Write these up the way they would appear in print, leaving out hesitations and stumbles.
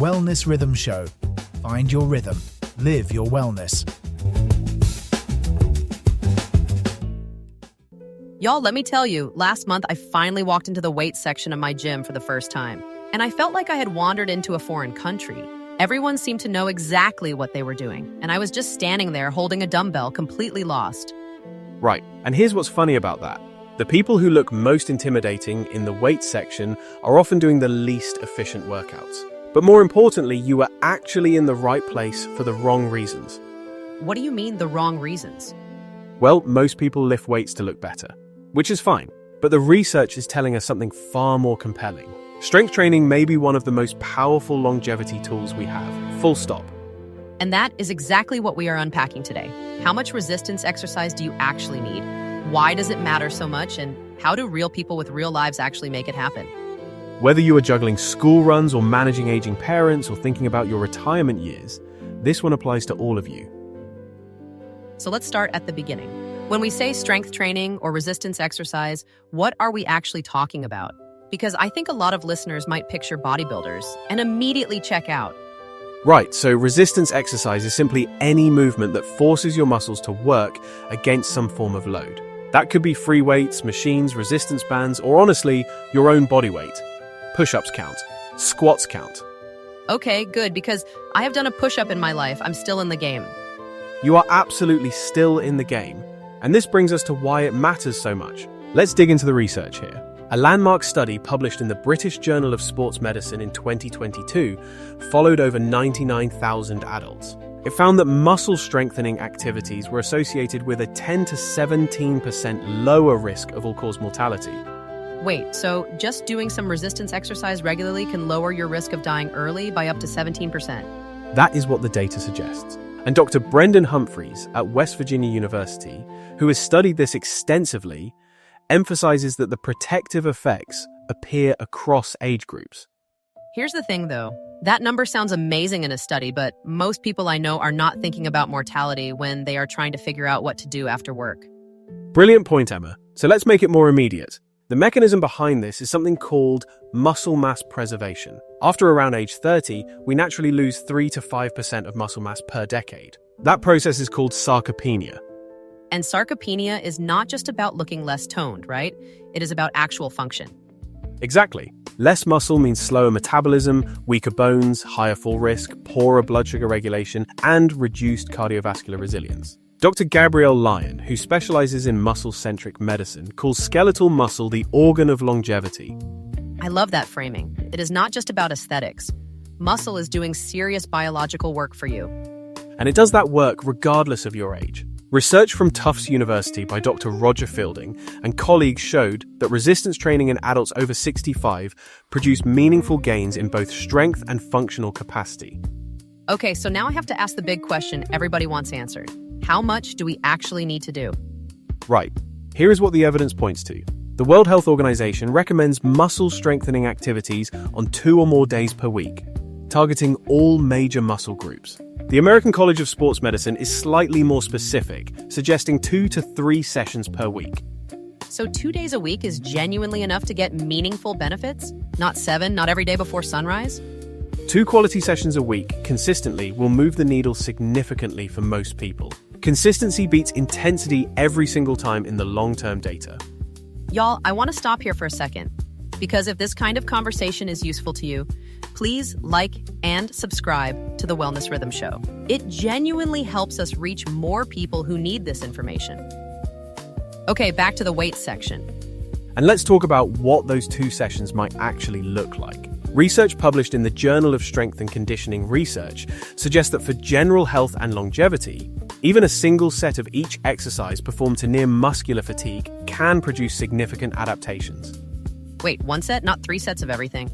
Wellness Rhythm Show. Find your rhythm. Live your wellness. Y'all, let me tell you, last month I finally walked into the weights section of my gym for the first time. And I felt like I had wandered into a foreign country. Everyone seemed to know exactly what they were doing. And I was just standing there holding a dumbbell, completely lost. Right, and here's what's funny about that. The people who look most intimidating in the weights section are often doing the least efficient workouts. But more importantly, you are actually in the right place for the wrong reasons. What do you mean, the wrong reasons? Well, most people lift weights to look better, which is fine. But the research is telling us something far more compelling. Strength training may be one of the most powerful longevity tools we have, full stop. And that is exactly what we are unpacking today. How much resistance exercise do you actually need? Why does it matter so much? And how do real people with real lives actually make it happen? Whether you are juggling school runs or managing aging parents or thinking about your retirement years, this one applies to all of you. So let's start at the beginning. When we say strength training or resistance exercise, what are we actually talking about? Because I think a lot of listeners might picture bodybuilders and immediately check out. Right, so resistance exercise is simply any movement that forces your muscles to work against some form of load. That could be free weights, machines, resistance bands, or honestly, your own body weight. Push-ups count. Squats count. Okay, good, because I have done a push-up in my life. I'm still in the game. You are absolutely still in the game. And this brings us to why it matters so much. Let's dig into the research here. A landmark study published in the British Journal of Sports Medicine in 2022 followed over 99,000 adults. It found that muscle strengthening activities were associated with a 10 to 17% lower risk of all-cause mortality. Wait, so just doing some resistance exercise regularly can lower your risk of dying early by up to 17%? That is what the data suggests. And Dr. Brendan Humphreys at West Virginia University, who has studied this extensively, emphasizes that the protective effects appear across age groups. Here's the thing, though. That number sounds amazing in a study, but most people I know are not thinking about mortality when they are trying to figure out what to do after work. Brilliant point, Emma. So let's make it more immediate. The mechanism behind this is something called muscle mass preservation. After around age 30, we naturally lose 3 to 5% of muscle mass per decade. That process is called sarcopenia. And sarcopenia is not just about looking less toned, right? It is about actual function. Exactly. Less muscle means slower metabolism, weaker bones, higher fall risk, poorer blood sugar regulation, and reduced cardiovascular resilience. Dr. Gabrielle Lyon, who specializes in muscle-centric medicine, calls skeletal muscle the organ of longevity. I love that framing. It is not just about aesthetics. Muscle is doing serious biological work for you. And it does that work regardless of your age. Research from Tufts University by Dr. Roger Fielding and colleagues showed that resistance training in adults over 65 produced meaningful gains in both strength and functional capacity. Okay, so now I have to ask the big question everybody wants answered. How much do we actually need to do? Right. Here is what the evidence points to. The World Health Organization recommends muscle strengthening activities on 2 or more days per week, targeting all major muscle groups. The American College of Sports Medicine is slightly more specific, suggesting 2 to 3 sessions per week. So 2 days a week is genuinely enough to get meaningful benefits? Not 7, not every day before sunrise? 2 quality sessions a week consistently will move the needle significantly for most people. Consistency beats intensity every single time in the long-term data. Y'all, I want to stop here for a second, because if this kind of conversation is useful to you, please like and subscribe to The Wellness Rhythm Show. It genuinely helps us reach more people who need this information. Okay, back to the weights section. And let's talk about what those 2 sessions might actually look like. Research published in the Journal of Strength and Conditioning Research suggests that for general health and longevity, even a single set of each exercise performed to near muscular fatigue can produce significant adaptations. Wait, 1 set, not 3 sets of everything?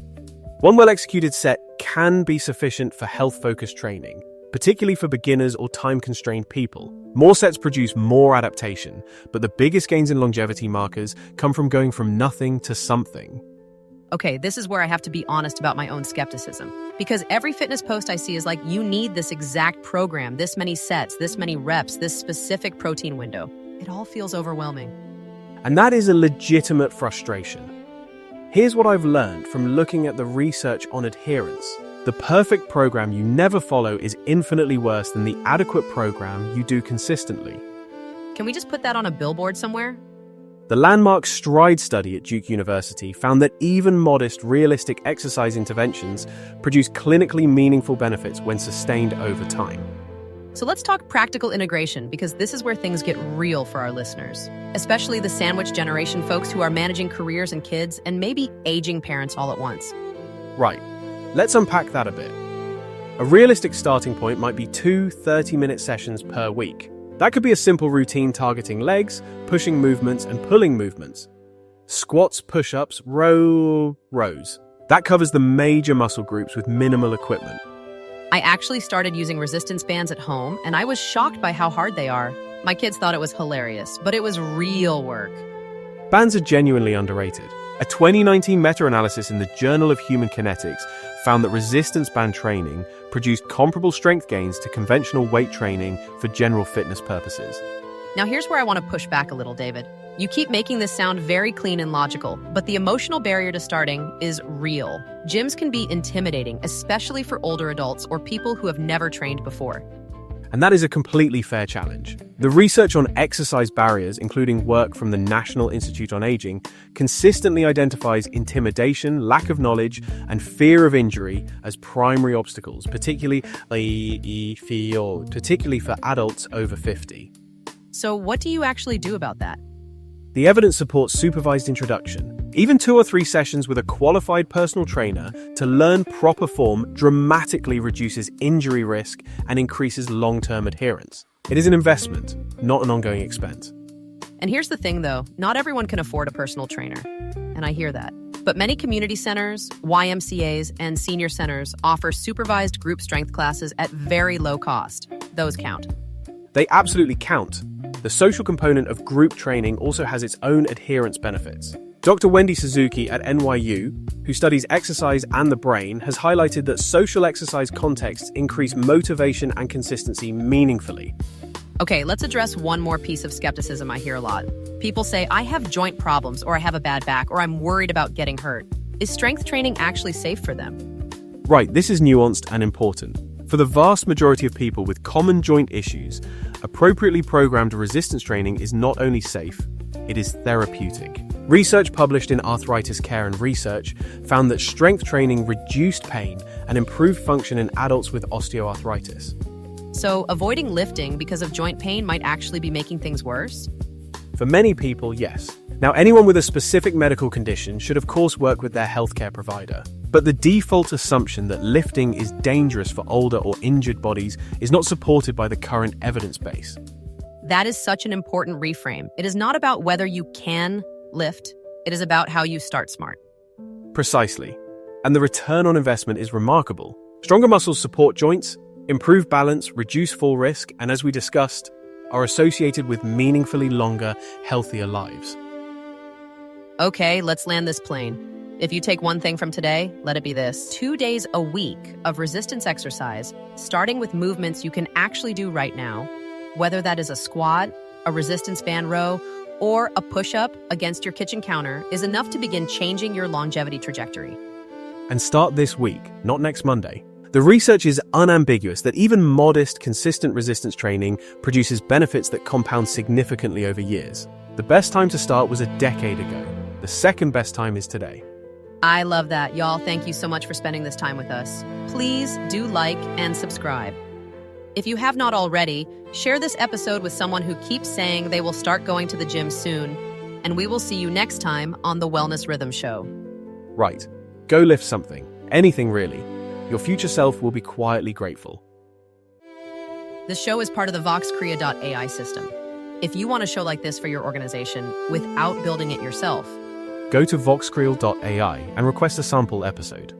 1 well-executed set can be sufficient for health-focused training, particularly for beginners or time-constrained people. More sets produce more adaptation, but the biggest gains in longevity markers come from going from nothing to something. Okay, this is where I have to be honest about my own skepticism. Because every fitness post I see is like, you need this exact program, this many sets, this many reps, this specific protein window. It all feels overwhelming. And that is a legitimate frustration. Here's what I've learned from looking at the research on adherence. The perfect program you never follow is infinitely worse than the adequate program you do consistently. Can we just put that on a billboard somewhere? The landmark STRIDE study at Duke University found that even modest, realistic exercise interventions produce clinically meaningful benefits when sustained over time. So let's talk practical integration, because this is where things get real for our listeners, especially the sandwich generation folks who are managing careers and kids and maybe aging parents all at once. Right, let's unpack that a bit. A realistic starting point might be 2 30-minute sessions per week. That could be a simple routine targeting legs, pushing movements, and pulling movements. Squats, push-ups, rows. That covers the major muscle groups with minimal equipment. I actually started using resistance bands at home, and I was shocked by how hard they are. My kids thought it was hilarious, but it was real work. Bands are genuinely underrated. A 2019 meta-analysis in the Journal of Human Kinetics found that resistance band training produced comparable strength gains to conventional weight training for general fitness purposes. Now here's where I want to push back a little, David. You keep making this sound very clean and logical, but the emotional barrier to starting is real. Gyms can be intimidating, especially for older adults or people who have never trained before. And that is a completely fair challenge. The research on exercise barriers, including work from the National Institute on Aging, consistently identifies intimidation, lack of knowledge, and fear of injury as primary obstacles, particularly for adults over 50. So what do you actually do about that? The evidence supports supervised introduction. Even 2 or 3 sessions with a qualified personal trainer to learn proper form dramatically reduces injury risk and increases long-term adherence. It is an investment, not an ongoing expense. And here's the thing, though. Not everyone can afford a personal trainer, and I hear that. But many community centers, YMCAs, and senior centers offer supervised group strength classes at very low cost. Those count. They absolutely count. The social component of group training also has its own adherence benefits. Dr. Wendy Suzuki at NYU, who studies exercise and the brain, has highlighted that social exercise contexts increase motivation and consistency meaningfully. Okay, let's address one more piece of skepticism I hear a lot. People say, I have joint problems, or I have a bad back, or I'm worried about getting hurt. Is strength training actually safe for them? Right, this is nuanced and important. For the vast majority of people with common joint issues, appropriately programmed resistance training is not only safe, it is therapeutic. Research published in Arthritis Care and Research found that strength training reduced pain and improved function in adults with osteoarthritis. So avoiding lifting because of joint pain might actually be making things worse? For many people, yes. Now, anyone with a specific medical condition should of course work with their healthcare provider. But the default assumption that lifting is dangerous for older or injured bodies is not supported by the current evidence base. That is such an important reframe. It is not about whether you can lift. It is about how you start smart. Precisely. And the return on investment is remarkable. Stronger muscles support joints, improve balance, reduce fall risk, and as we discussed, are associated with meaningfully longer, healthier lives. Okay, let's land this plane. If you take one thing from today, let it be this. 2 days a week of resistance exercise, starting with movements you can actually do right now, whether that is a squat, a resistance band row, or a push-up against your kitchen counter, is enough to begin changing your longevity trajectory. And start this week, not next Monday. The research is unambiguous that even modest, consistent resistance training produces benefits that compound significantly over years. The best time to start was a decade ago. The second best time is today. I love that. Y'all, thank you so much for spending this time with us. Please do like and subscribe. If you have not already, share this episode with someone who keeps saying they will start going to the gym soon. And we will see you next time on The Wellness Rhythm Show. Right. Go lift something. Anything really. Your future self will be quietly grateful. This show is part of the VoxCrea.AI system. If you want a show like this for your organization without building it yourself, go to VoxCrea.AI and request a sample episode.